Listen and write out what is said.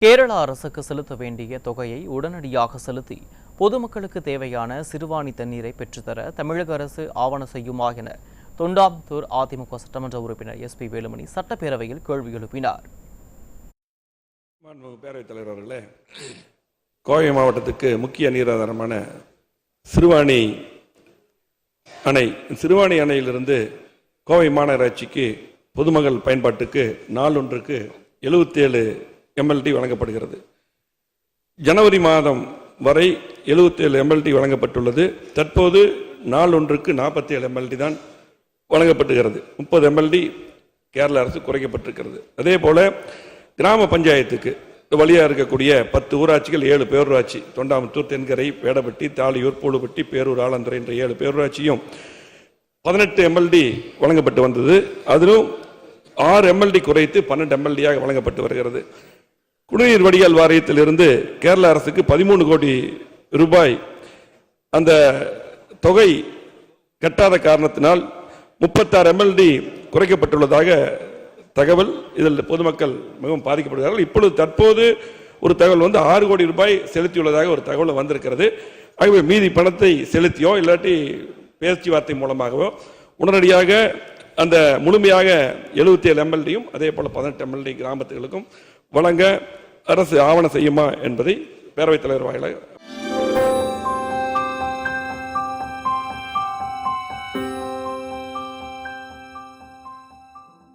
கேரள அரசுக்கு செலுத்த வேண்டிய தொகையை உடனடியாக செலுத்தி பொதுமக்களுக்கு தேவையான சிறுவாணி தண்ணீரை பெற்றுத்தர தமிழக அரசு ஆவண செய்யுமா என தொண்டாமுத்தூர் அதிமுக சட்டமன்ற உறுப்பினர் SP வேலுமணி சட்டப்பேரவையில் கேள்வி எழுப்பினார். பேரவைத் தலைவர் அவர்களே, கோவை மாவட்டத்துக்கு முக்கிய நீராதாரமான சிறுவாணி அணையிலிருந்து கோவை மாநகராட்சிக்கு பொதுமக்கள் பயன்பாட்டுக்கு நாளொன்றுக்கு 77 MLD வழங்கப்படுகிறது. ஜனவரி மாதம் வரை 77 MLD வழங்கப்பட்டுள்ளது. தற்போது நாளொன்றுக்கு 47 MLD தான் வழங்கப்பட்டுகிறது. 30 MLD கேரள அரசு குறைக்கப்பட்டிருக்கிறது. அதே போல கிராம பஞ்சாயத்துக்கு வழியாக இருக்கக்கூடிய 10 ஊராட்சிகள், 7 பேரூராட்சி, தொண்டாமுத்தூர், தென்கரை, வேடப்பட்டி, தாளியூர், பூலுப்பட்டி, பேரூர், ஆலந்துறை என்ற 7 பேரூராட்சியும் 18 MLD வழங்கப்பட்டு வந்தது. அதிலும் 6 MLD குறைத்து 12 MLD-யாக வழங்கப்பட்டு வருகிறது. குடிநீர் வடிகால் வாரியத்திலிருந்து கேரள அரசுக்கு 13 கோடி ரூபாய் அந்த தொகை கட்டாத காரணத்தினால் 36 MLD குறைக்கப்பட்டுள்ளதாக தகவல். இதில் பொதுமக்கள் மிகவும் பாதிக்கப்படுகிறார்கள். இப்பொழுது தற்போது ஒரு தகவல் 6 கோடி ரூபாய் செலுத்தியுள்ளதாக ஒரு தகவல் வந்திருக்கிறது. ஆகவே மீதி பணத்தை செலுத்தியோ இல்லாட்டி பேச்சுவார்த்தை மூலமாகவோ உடனடியாக அந்த முழுமையாக 77 MLD-யும் அதே போல 18 MLD கிராமத்துகளுக்கும் வழங்க அரசு ஆவண செய்யுமா என்பதை பேரவைத் தலைவர் வாயிலாக